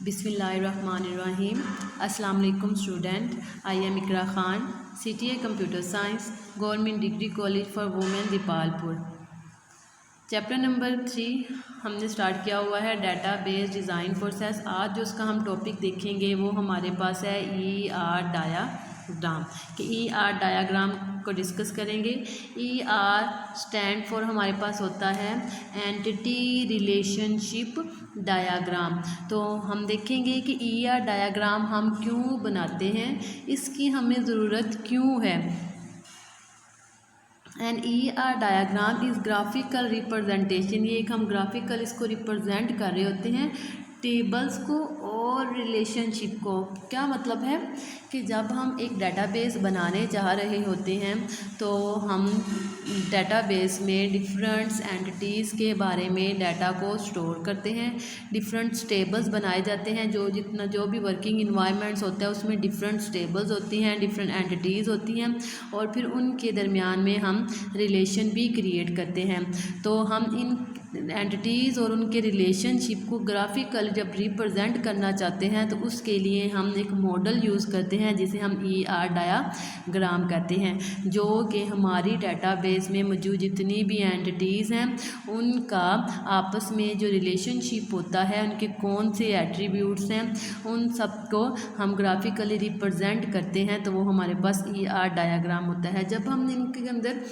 बिस्मिल्लाहिर्रहमानिर्रहीम। अस्सलाम वालेकुम student. I am Iqra Khan, CTA computer science, government degree college for women Dipalpur. Chapter number 3 हमने start किया हुआ है, डाटा बेस डिज़ाइन प्रोसेस। आज जो उसका हम टॉपिक देखेंगे वो हमारे पास है ER डायाग्राम कि ER डायाग्राम को डिस्कस करेंगे। ER स्टैंड फॉर हमारे पास होता है एंटिटी रिलेशनशिप डायाग्राम। तो हम देखेंगे कि ER डायाग्राम हम क्यों बनाते हैं, इसकी हमें ज़रूरत क्यों है। And ER diagram is graphical representation, ये एक हम ग्राफिकल इसको रिप्रेजेंट कर रहे होते हैं टेबल्स को और रिलेशनशिप को। क्या मतलब है कि जब हम एक डेटाबेस बनाने जा रहे होते हैं तो हम डेटाबेस में डिफरेंट एंटिटीज़ के बारे में डाटा को स्टोर करते हैं। डिफरेंट टेबल्स बनाए जाते हैं, जो भी वर्किंग इन्वायरमेंट्स होता है उसमें डिफरेंट टेबल्स होती हैं, डिफरेंट एंटिटीज़ होती हैं और फिर उनके दरमियान में हम रिलेशन भी क्रिएट करते हैं। तो हम इन एंटिटीज़ और उनके रिलेशनशिप को ग्राफिकल जब रिप्रेजेंट करना चाहते हैं तो उसके लिए हम एक मॉडल यूज़ करते हैं जिसे हम ER डायाग्राम कहते हैं, जो कि हमारी डेटाबेस में मौजूद जितनी भी एंटिटीज़ हैं उनका आपस में जो रिलेशनशिप होता है, उनके कौन से एट्रीब्यूट्स हैं, उन सब को हम ग्राफिकली रिप्रेजेंट करते हैं। तो वो हमारे पास ER डायाग्राम होता है। जब हम इनके अंदर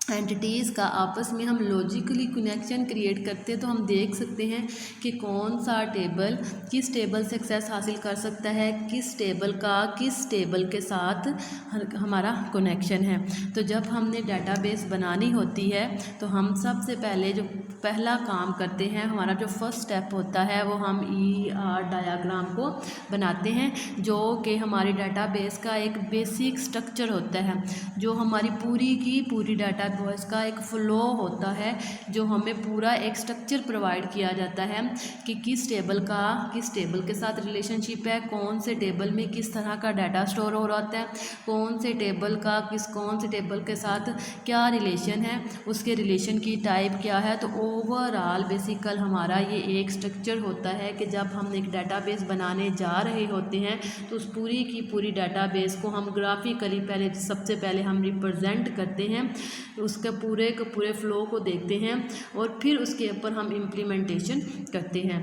एंटिटीज़ का आपस में हम लॉजिकली कनेक्शन क्रिएट करते हैं तो हम देख सकते हैं कि कौन सा टेबल किस टेबल से एक्सेस हासिल कर सकता है, किस टेबल का किस टेबल के साथ हमारा कनेक्शन है। तो जब हमने डेटाबेस बनानी होती है तो हम सबसे पहले जो पहला काम करते हैं, हमारा जो फर्स्ट स्टेप होता है वो हम ER डायाग्राम को बनाते हैं, जो कि हमारे डेटाबेस का एक बेसिक स्ट्रक्चर होता है, जो हमारी पूरी की पूरी डेटाबेस का एक फ़्लो होता है, जो हमें पूरा एक स्ट्रक्चर प्रोवाइड किया जाता है कि किस टेबल का किस टेबल के साथ रिलेशनशिप है, कौन से टेबल में किस तरह का डाटा स्टोर हो रहा होता है, कौन से टेबल का कौन से टेबल के साथ क्या रिलेशन है, उसके रिलेशन की टाइप क्या है। तो ओवरऑल बेसिकल हमारा ये एक स्ट्रक्चर होता है कि जब हम एक डाटाबेस बनाने जा रहे होते हैं तो उस पूरी की पूरी डाटाबेस को हम ग्राफिकली सबसे पहले हम रिप्रेजेंट करते हैं, उसके पूरे के पूरे फ़्लो को देखते हैं और फिर उसके ऊपर हम इम्प्लीमेंटेशन करते हैं।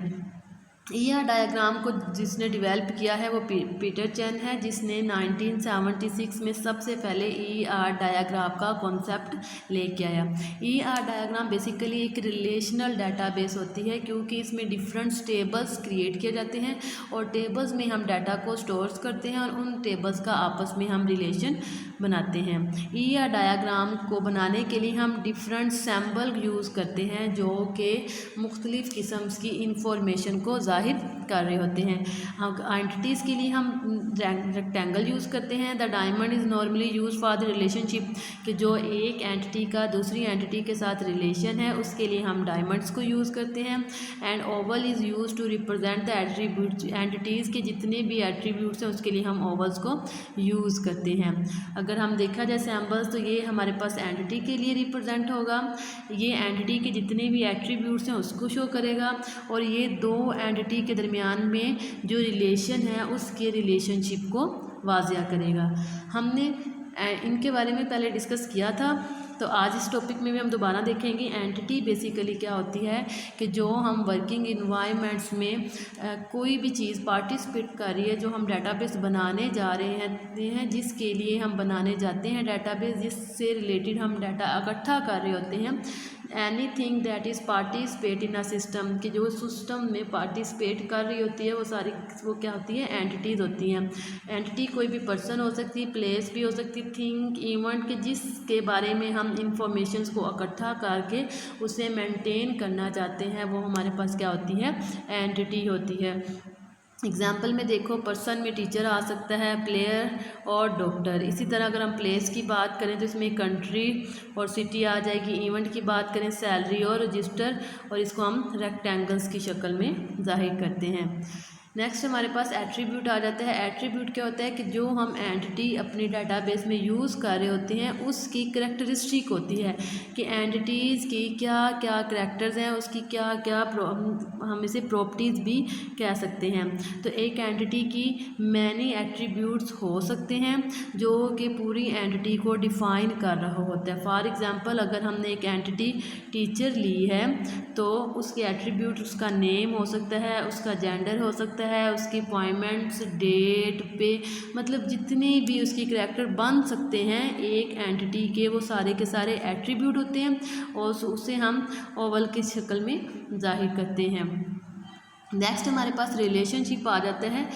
ER डायाग्राम को जिसने डेवलप किया है वो पीटर चेन है, जिसने 1976 में सबसे पहले ER डायाग्राम का कॉन्सेप्ट लेके आया। ER डायाग्राम बेसिकली एक रिलेशनल डाटाबेस होती है, क्योंकि इसमें डिफरेंट टेबल्स क्रिएट किए जाते हैं और टेबल्स में हम डाटा को स्टोर करते हैं और उन टेबल्स का आपस में हम रिलेशन बनाते हैं। ER डायाग्राम को बनाने के लिए हम डिफरेंट सैम्बल यूज़ करते हैं, जो कि मुख्तलिफ़ किस्म की इंफॉर्मेशन को जाहिर कर रहे होते हैं। हम एंटिटीज़ के लिए हम रेक्टेंगल यूज़ करते हैं। The diamond is normally use for the relationship, कि जो एक एंटिटी का दूसरी एंटिटी के साथ रिलेशन है उसके लिए हम डायमंड्स को यूज़ करते हैं। And oval is use to represent the attributes, entities के जितने भी एट्रीब्यूट्स हैं उसके लिए हम ओवल्स को यूज़ करते हैं। अगर हम देखा जाए सैम्बल्स तो ये हमारे पास एंटिटी के लिए रिप्रेजेंट होगा, ये एंटिटी के जितने भी एट्रीब्यूट्स हैं उसको शो करेगा और ये दो एंटिटी के दरमियान में जो रिलेशन है उसके रिलेशनशिप को वाज़िया करेगा। हमने इनके बारे में पहले डिस्कस किया था, तो आज इस टॉपिक में भी हम दोबारा देखेंगे। एंटिटी बेसिकली क्या होती है कि जो हम वर्किंग इन्वायरमेंट्स में कोई भी चीज़ पार्टिसिपेट कर रही है, जो हम डेटाबेस बनाने जा रहे हैं जिसके लिए हम बनाने जाते हैं डेटाबेस, जिससे रिलेटेड हम डाटा इकट्ठा कर रहे होते हैं। Anything that is participate in a system, कि जो सिस्टम में पार्टिसिपेट कर रही होती है वो क्या होती है, एंटिटीज़ होती हैं। एंटिटी कोई भी पर्सन हो सकती है, प्लेस भी हो सकती है, थिंग, इवेंट, के जिसके बारे में हम इंफॉर्मेशंस को इकट्ठा करके उसे मेंटेन करना चाहते हैं, वो हमारे पास क्या होती है, एंटिटी होती है। एग्जाम्पल में देखो, पर्सन में टीचर आ सकता है, प्लेयर और डॉक्टर। इसी तरह अगर हम प्लेस की बात करें तो इसमें कंट्री और सिटी आ जाएगी। इवेंट की बात करें सैलरी और रजिस्टर, और इसको हम रेक्टेंगल्स की शक्ल में जाहिर करते हैं। नेक्स्ट हमारे पास एट्रीब्यूट आ जाता है। एट्रीब्यूट क्या होता है कि जो हम एंटिटी अपनी डाटाबेस में यूज़ कर रहे होते हैं उसकी करैक्टरिस्टिक होती है कि एंटिटीज़ की क्या क्या करैक्टर्स हैं, उसकी क्या क्या हम इसे प्रॉपर्टीज़ भी कह सकते हैं। तो एक एंटिटी की मैनी एट्रीब्यूट्स हो सकते हैं जो कि पूरी एंटिटी को डिफ़ाइन कर रहा होता है। फॉर एग्ज़ाम्पल अगर हमने एक एंटिटी टीचर ली है तो उसके एट्रीब्यूट उसका नेम हो सकता है, उसका जेंडर हो सकता है, उसकी अपॉइंटमेंट्स, डेट पे, मतलब जितने भी उसकी करैक्टर बन सकते हैं एक एंटिटी के, वो सारे के सारे एट्रीब्यूट होते हैं और उसे हम ओवल की शक्ल में जाहिर करते हैं। नेक्स्ट हमारे पास रिलेशनशिप आ जाता है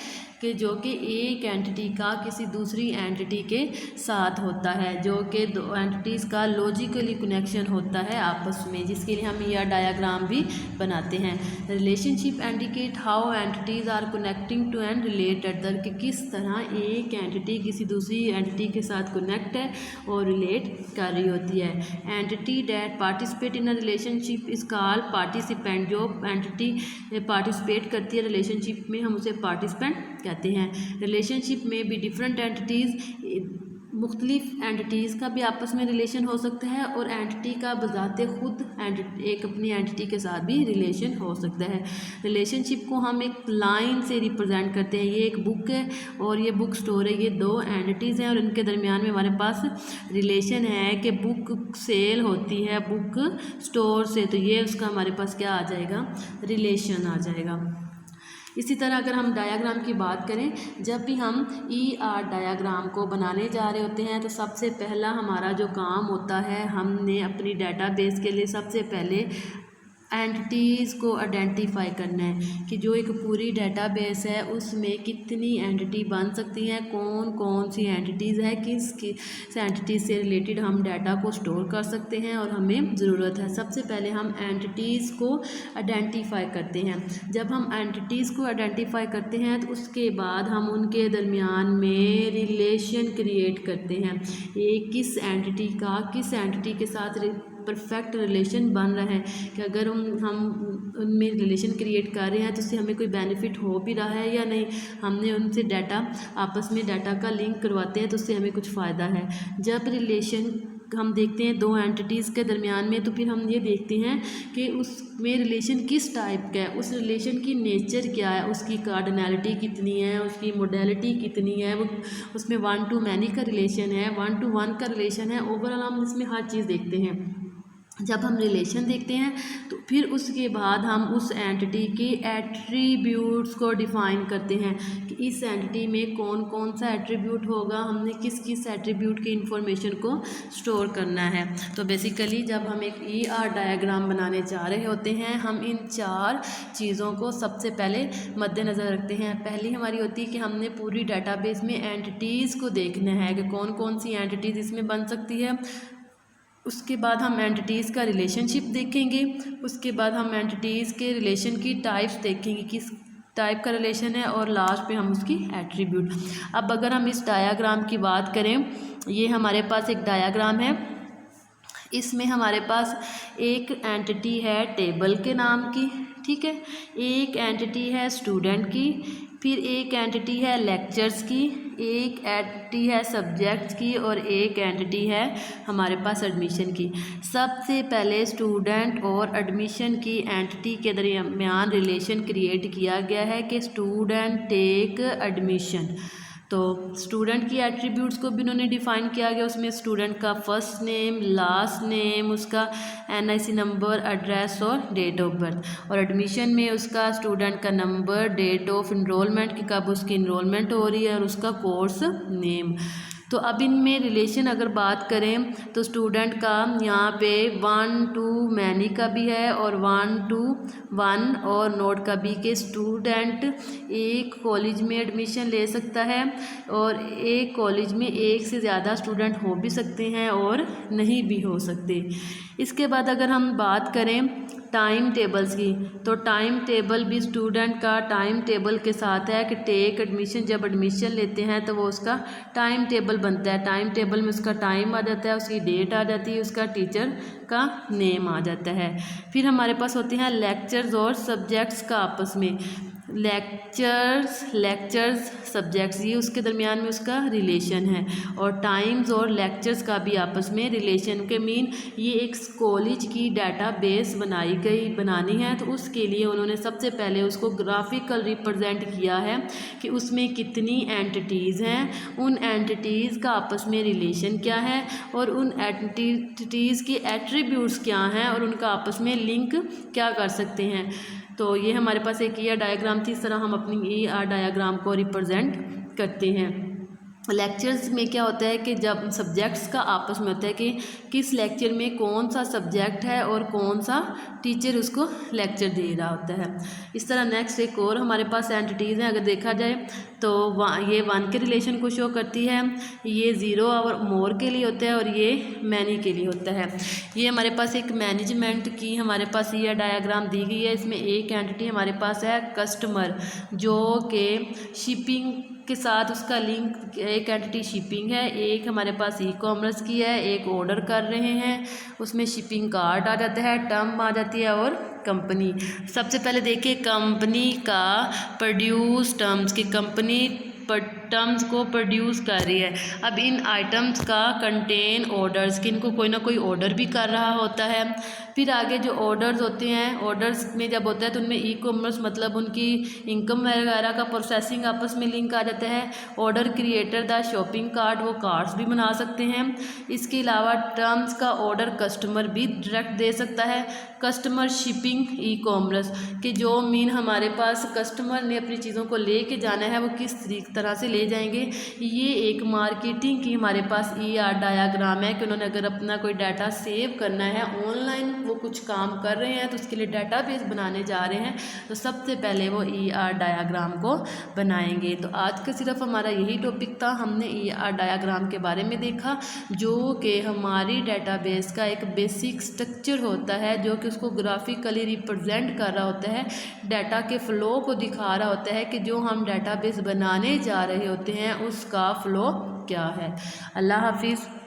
कि जो कि एक एंटिटी का किसी दूसरी एंटिटी के साथ होता है, जो कि दो एंटिटीज़ का लॉजिकली कनेक्शन होता है आपस में, जिसके लिए हम यह डायग्राम भी बनाते हैं। Relationship indicate how entities are connecting to and related, दर कि किस तरह एक एंटिटी किसी दूसरी एंटिटी के साथ कनेक्ट है और रिलेट कर रही होती है। Entity that participate in a relationship is called participant, जो एंटिटी पार्टिसिपेट करती है रिलेशनशिप में हम उसे पार्टिसिपेंट कहते हैं। रिलेशनशिप में भी डिफरेंट एंटिटीज़, मुख्तलिफ एंटिटीज़ का भी आपस में रिलेशन हो सकता है और एंटिटी का बजाते खुद एक अपनी एंटिटी के साथ भी रिलेशन हो सकता है। रिलेशनशिप को हम एक लाइन से रिप्रेजेंट करते हैं। ये एक बुक है और ये बुक स्टोर है, ये दो एंटिटीज़ हैं और इनके दरमियान में हमारे पास रिलेशन है कि बुक सेल होती है बुक स्टोर से, तो ये उसका हमारे पास क्या आ जाएगा, रिलेशन आ जाएगा। इसी तरह अगर हम डायग्राम की बात करें, जब भी हम ER डायग्राम को बनाने जा रहे होते हैं तो सबसे पहला हमारा जो काम होता है, हमने अपनी डाटाबेस के लिए सबसे पहले एंटिटीज़ को आइडेंटिफाई करना है कि जो एक पूरी डाटाबेस है उसमें कितनी एंटिटी बन सकती हैं, कौन कौन सी एंटिटीज़ है, किस एंटिटी से रिलेटेड हम डाटा को स्टोर कर सकते हैं और हमें ज़रूरत है। सबसे पहले हम एंटिटीज़ को आइडेंटिफाई करते हैं। जब हम एंटिटीज़ को आइडेंटिफाई करते हैं तो उसके बाद हम उनके दरमियान में रिलेशन क्रिएट करते हैं। एक किस एंटिटी का किस एंटिटी के साथ परफेक्ट रिलेशन बन रहा है कि अगर हम उनमें रिलेशन क्रिएट कर रहे हैं तो उससे हमें कोई बेनिफिट हो भी रहा है या नहीं, हमने उनसे डाटा आपस में डाटा का लिंक करवाते हैं तो उससे हमें कुछ फ़ायदा है। जब रिलेशन हम देखते हैं दो एंटिटीज़ के दरमियान में तो फिर हम ये देखते हैं कि उसमें रिलेशन किस टाइप का है, उस रिलेशन की नेचर क्या है, उसकी कार्डिनैलिटी कितनी है, उसकी मोडेलिटी कितनी है, वो उसमें 1 to many का रिलेशन है, 1 to 1 का रिलेशन है, ओवरऑल हम इसमें हर चीज़ देखते हैं। जब हम रिलेशन देखते हैं तो फिर उसके बाद हम उस एंटिटी के एट्रीब्यूट्स को डिफ़ाइन करते हैं कि इस एंटिटी में कौन कौन सा एट्रीब्यूट होगा, हमने किस किस एट्रीब्यूट की इंफॉर्मेशन को स्टोर करना है। तो बेसिकली जब हम एक ER डायग्राम बनाने जा रहे होते हैं हम इन 4 चीज़ों को सबसे पहले मद्देनज़र रखते हैं। पहली हमारी होती है कि हमने पूरी डाटाबेस में एंटिटीज़ को देखना है कि कौन कौन सी एंटिटीज़ इसमें बन सकती है। उसके बाद हम एंटिटीज़ का रिलेशनशिप देखेंगे, उसके बाद हम एंटिटीज़ के रिलेशन की टाइप्स देखेंगे किस टाइप का रिलेशन है और लास्ट पे हम उसकी एट्रीब्यूट। अब अगर हम इस डायग्राम की बात करें, ये हमारे पास एक डायग्राम है, इसमें हमारे पास एक एंटिटी है टेबल के नाम की, ठीक है, एक एंटिटी है स्टूडेंट की, फिर एक एंटिटी है लेक्चर्स की, एक एंटिटी है सब्जेक्ट्स की और एक एंटिटी है हमारे पास एडमिशन की। सबसे पहले स्टूडेंट और एडमिशन की एंटिटी के दरमियान रिलेशन क्रिएट किया गया है कि स्टूडेंट टेक एडमिशन। तो स्टूडेंट की एट्रीब्यूट्स को भी उन्होंने डिफ़ाइन किया गया, उसमें स्टूडेंट का फर्स्ट नेम, लास्ट नेम, उसका NIC नंबर, एड्रेस और डेट ऑफ बर्थ। और एडमिशन में उसका स्टूडेंट का नंबर, डेट ऑफ इनरोलमेंट कि कब उसकी इनरोलमेंट हो रही है और उसका कोर्स नेम। तो अब इनमें रिलेशन अगर बात करें तो स्टूडेंट का यहाँ पे 1 to many का भी है और 1 to 1 और नोट का भी कि स्टूडेंट एक कॉलेज में एडमिशन ले सकता है और एक कॉलेज में एक से ज़्यादा स्टूडेंट हो भी सकते हैं और नहीं भी हो सकते। इसके बाद अगर हम बात करें टाइम टेबल्स की, तो टाइम टेबल भी स्टूडेंट का टाइम टेबल के साथ है कि टेक एडमिशन, जब एडमिशन लेते हैं तो वो उसका टाइम टेबल बनता है। टाइम टेबल में उसका टाइम आ जाता है, उसकी डेट आ जाती है, उसका टीचर का नेम आ जाता है। फिर हमारे पास होते हैं लेक्चर्स और सब्जेक्ट्स का आपस में। लेक्चर्स सब्जेक्ट्स, ये उसके दरमियान में उसका रिलेशन है। और टाइम्स और लेक्चर्स का भी आपस में रिलेशन के मीन ये एक कॉलेज की डाटाबेस बनानी है, तो उसके लिए उन्होंने सबसे पहले उसको ग्राफिकल रिप्रेजेंट किया है कि उसमें कितनी एंटिटीज़ हैं, उन एंटिटीज़ का आपस में रिलेशन क्या है और उन एंटिटीज़ की एट्रीब्यूट्स क्या हैं और उनका आपस में लिंक क्या कर सकते हैं। तो ये हमारे पास एक ER डायग्राम थी। इस तरह हम अपनी ER डायग्राम को रिप्रेजेंट करते हैं। लेक्चर्स में क्या होता है कि जब सब्जेक्ट्स का आपस में होता है कि किस लेक्चर में कौन सा सब्जेक्ट है और कौन सा टीचर उसको लेक्चर दे रहा होता है। इस तरह नेक्स्ट एक और हमारे पास एंटिटीज़ हैं, अगर देखा जाए तो ये 1 के रिलेशन को शो करती है, ये 0 और मोर के लिए होता है और ये मैनी के लिए होता है। ये हमारे पास एक मैनेजमेंट की हमारे पास ये डायग्राम दी गई है। इसमें एक एंटिटी हमारे पास है कस्टमर, जो कि शिपिंग के साथ उसका लिंक, एक एंटिटी शिपिंग है, एक हमारे पास ई-कॉमर्स की है, एक ऑर्डर कर रहे हैं उसमें शिपिंग कार्ड आ जाता है, टर्म आ जाती है और कंपनी। सबसे पहले देखिए कंपनी का प्रोड्यूस टर्म्स की कंपनी टर्म्स को प्रोड्यूस कर रही है। अब इन आइटम्स का कंटेन ऑर्डर्स, कि इनको कोई ना कोई ऑर्डर भी कर रहा होता है। फिर आगे जो ऑर्डर्स होते हैं, ऑर्डर्स में जब होता है तो उनमें ई-कॉमर्स मतलब उनकी इनकम वगैरह का प्रोसेसिंग आपस में लिंक आ जाता है। Order creator the shopping cart, वो कार्ड्स भी बना सकते हैं। इसके अलावा टर्म्स का ऑर्डर कस्टमर भी डायरेक्ट दे सकता है। कस्टमर शिपिंग ई-कॉमर्स कि जो मीन हमारे पास कस्टमर ने अपनी चीज़ों को ले के जाना है वो किस तरह से ले जाएंगे। ये एक मार्केटिंग की हमारे पास ER डायग्राम है कि उन्होंने अगर अपना कोई डाटा सेव करना है ऑनलाइन, वो कुछ काम कर रहे हैं तो उसके लिए डाटाबेस बनाने जा रहे हैं, तो सबसे पहले वो ER डायग्राम को बनाएंगे। तो आज का सिर्फ हमारा यही टॉपिक था। हमने ER डायग्राम के बारे में देखा, जो कि हमारी डाटाबेस का एक बेसिक स्ट्रक्चर होता है, जो कि उसको ग्राफिकली रिप्रेजेंट कर रहा होता है, डाटा के फ़्लो को दिखा रहा होता है कि जो हम डाटाबेस बनाने जा रहे होते हैं उसका फ़्लो क्या है। अल्लाह हाफिज़।